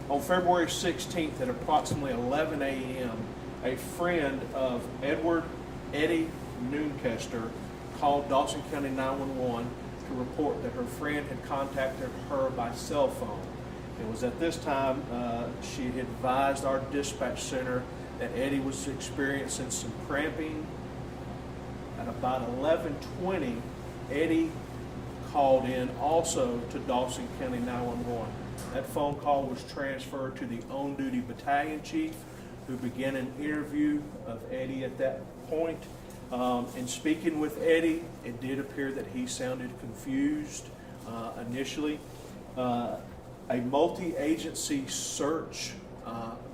On February 16th at approximately 11 a.m., a friend of Eddie Noonkaster called Dawson County 911 to report that her friend had contacted her by cell phone. It was at this time she had advised our dispatch center that Eddie was experiencing some cramping. At about 11:20, Eddie called in also to Dawson County 911. That phone call was transferred to the on-duty battalion chief, who began an interview of Eddie at that point. In speaking with Eddie, it did appear that he sounded confused initially. A multi-agency search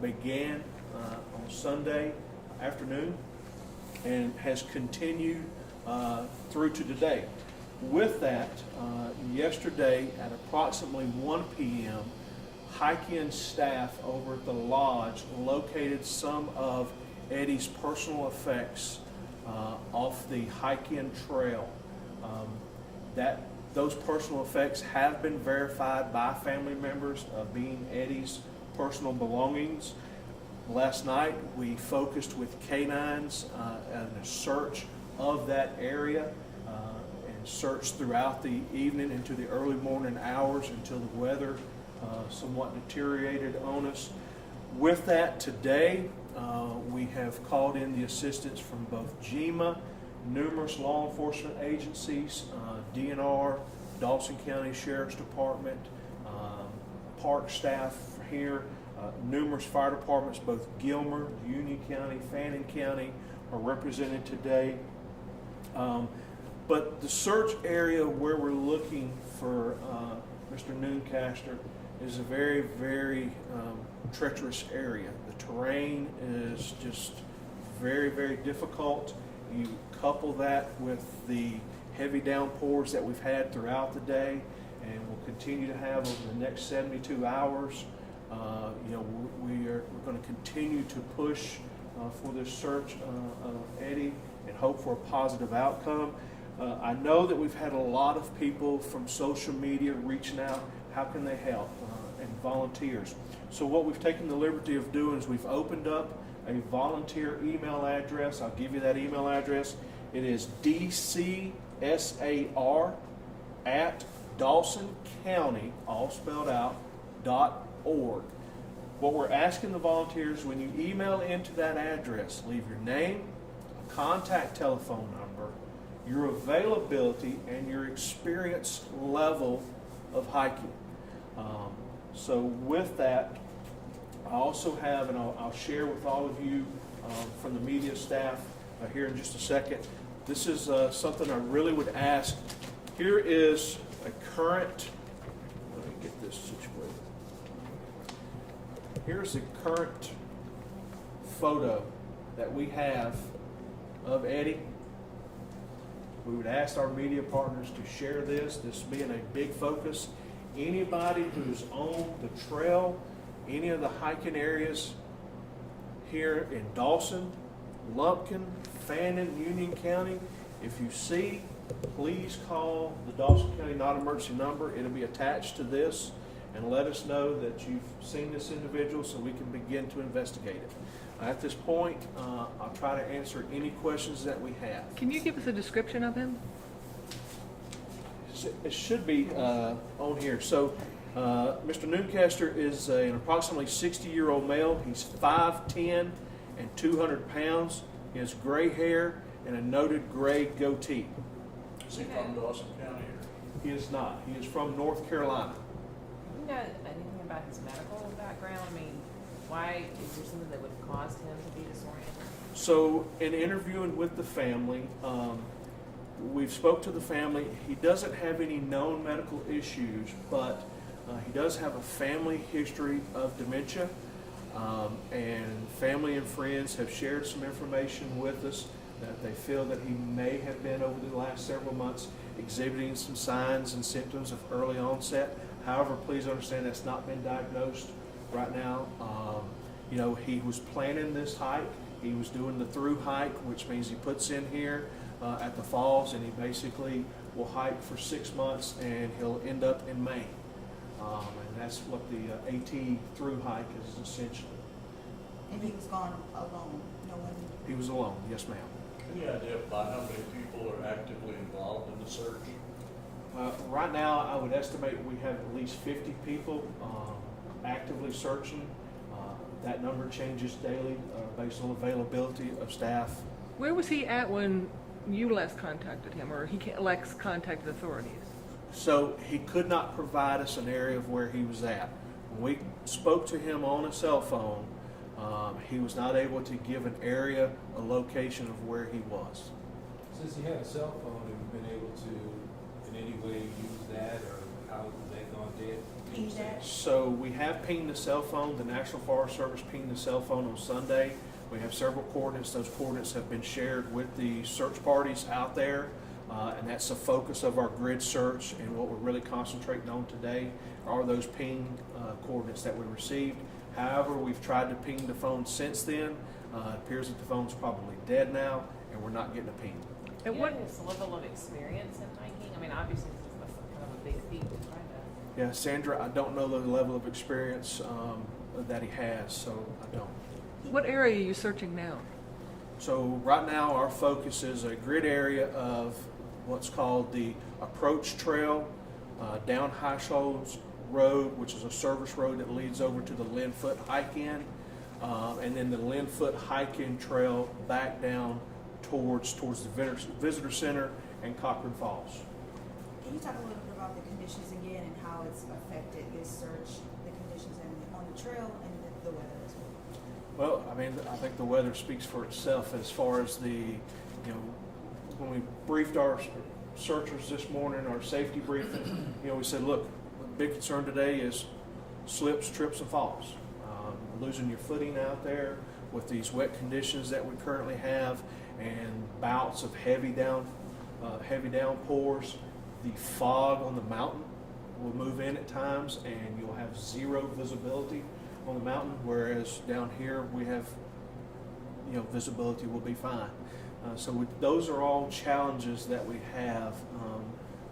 began on Sunday afternoon and has continued through to today. With that, yesterday at approximately 1 p.m., hike-in staff over at the lodge located some of Eddie's personal effects off the hike-in trail. Those personal effects have been verified by family members of being Eddie's personal belongings. Last night we focused with canines in a search of that area and searched throughout the evening into the early morning hours until the weather somewhat deteriorated on us. With that, today we have called in the assistance from both GEMA, numerous law enforcement agencies, DNR, Dawson County Sheriff's Department, park staff here, numerous fire departments, both Gilmer, Union County, Fannin County are represented today. But the search area where we're looking for Mr. Noonkaster is a very, very treacherous area. The terrain is just very, very difficult. You couple that with the heavy downpours that we've had throughout the day and will continue to have over the next 72 hours. We're going to continue to push for this search of Eddie and hope for a positive outcome. I know that we've had a lot of people from social media reaching out. How can they help? And volunteers. So what we've taken the liberty of doing is we've opened up a volunteer email address. I'll give you that email address. It is dcsar@DawsonCounty, all spelled out, .org. What we're asking the volunteers, when you email into that address, leave your name, a contact telephone number, your availability, and your experience level of hiking. So with that, I also have, and I'll share with all of you from the media staff here in just a second, this is something I really would ask. Here is a current, let me get this situated. Here's the current photo that we have of Eddie. We would ask our media partners to share this being a big focus. Anybody who's on the trail, any of the hiking areas here in Dawson, Lumpkin, Fannin, Union County, if you see, please call the Dawson County non-emergency number. It'll be attached to this, and let us know that you've seen this individual so we can begin to investigate it. At this point, I'll try to answer any questions that we have. Can you give us a description of him? It should be on here. So Mr. Noonkaster is an approximately 60-year-old male. He's 5'10" and 200 pounds. He has gray hair and a noted gray goatee. Is he from Dawson County? He is not. He is from North Carolina. Do you know anything about his medical background? I mean, why is there something that would have caused him to be disoriented? So in interviewing with the family, we've spoke to the family. He doesn't have any known medical issues, but he does have a family history of dementia, and family and friends have shared some information with us that they feel that he may have been over the last several months exhibiting some signs and symptoms of early onset. However, please understand that's not been diagnosed right now. He was planning this hike. He was doing the through hike, which means he puts in here at the falls, and he basically will hike for 6 months, and he'll end up in Maine. And that's what the AT through hike is essentially. And he was gone alone, no one, He was alone, yes ma'am. Any idea by how many people are actively involved in the search? Right now, I would estimate we have at least 50 people actively searching. That number changes daily based on availability of staff. Where was he at when you last contacted him, or last contacted authorities? So he could not provide us an area of where he was at. When we spoke to him on a cell phone, he was not able to give an area, a location of where he was. Since he had a cell phone, have you been able to in any way use that, or how has that gone dead? ping that. So we have pinged the cell phone. The National Forest Service pinged the cell phone on Sunday. We have several coordinates. Those coordinates have been shared with the search parties out there. And that's the focus of our grid search, and what we're really concentrating on today are those ping coordinates that we received. However, we've tried to ping the phone since then. It appears that the phone's probably dead now, and we're not getting a ping. And Yeah, what, his level of experience in hiking, I mean, obviously this is kind of a big feat to try to. Yeah, Sandra, I don't know the level of experience that he has, so I don't. what area are you searching now? So right now, our focus is a grid area of what's called the approach trail down High Shoals Road, which is a service road that leads over to the Linfoot Hike-In, and then the Linfoot Hike-In trail back down towards the visitor center and Cochran Falls. Can you talk a little bit about the conditions again and how it's affected this search, the conditions on the trail and the weather as well? Well, I mean, I think the weather speaks for itself as far as when we briefed our searchers this morning, our safety briefing, we said, look, the big concern today is slips, trips, and falls. Losing your footing out there with these wet conditions that we currently have, and bouts of heavy downpours. The fog on the mountain will move in at times, and you'll have zero visibility on the mountain, whereas down here we have, visibility will be fine. So those are all challenges that we have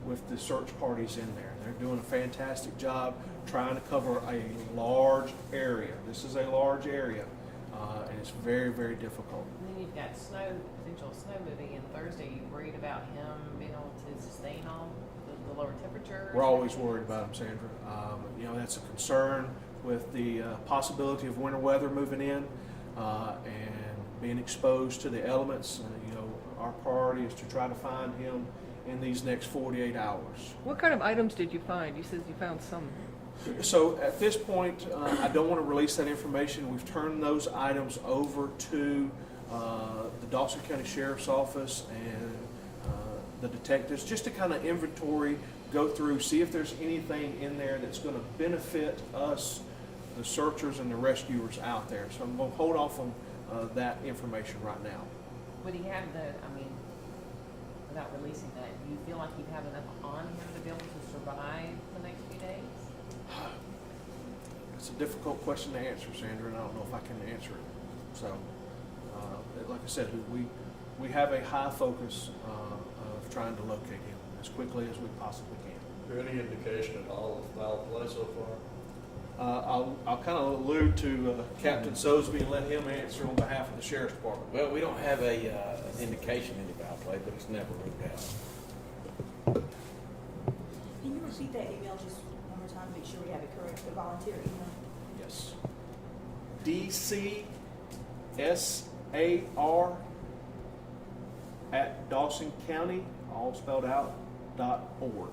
with the search parties in there. They're doing a fantastic job trying to cover a large area. This is a large area, and it's very, very difficult. And then you've got potential snow moving in Thursday. Are you worried about him being able to sustain all the lower temperatures? We're always worried about them, Sandra. That's a concern with the possibility of winter weather moving in and being exposed to the elements. Our priority is to try to find him in these next 48 hours. What kind of items did you find? You said you found some. So at this point, I don't want to release that information. We've turned those items over to the Dawson County Sheriff's Office and the detectives, just to kind of inventory, go through, see if there's anything in there that's going to benefit us, the searchers and the rescuers out there. So I'm going to hold off on that information right now. Would he have without releasing that, do you feel like he'd have enough on him to be able to survive the next few days? It's a difficult question to answer, Sandra, and I don't know if I can answer it. So, like I said, we have a high focus of trying to locate him as quickly as we possibly can. Is there any indication at all of foul play so far? I'll kind of allude to Captain Sosby and let him answer on behalf of the Sheriff's Department. Well, we don't have an indication of any foul play, but it's never ruled out. Can you repeat that email just one more time, make sure we have it correct, the volunteer email? Yes. DCSAR at Dawson County, all spelled out, .org.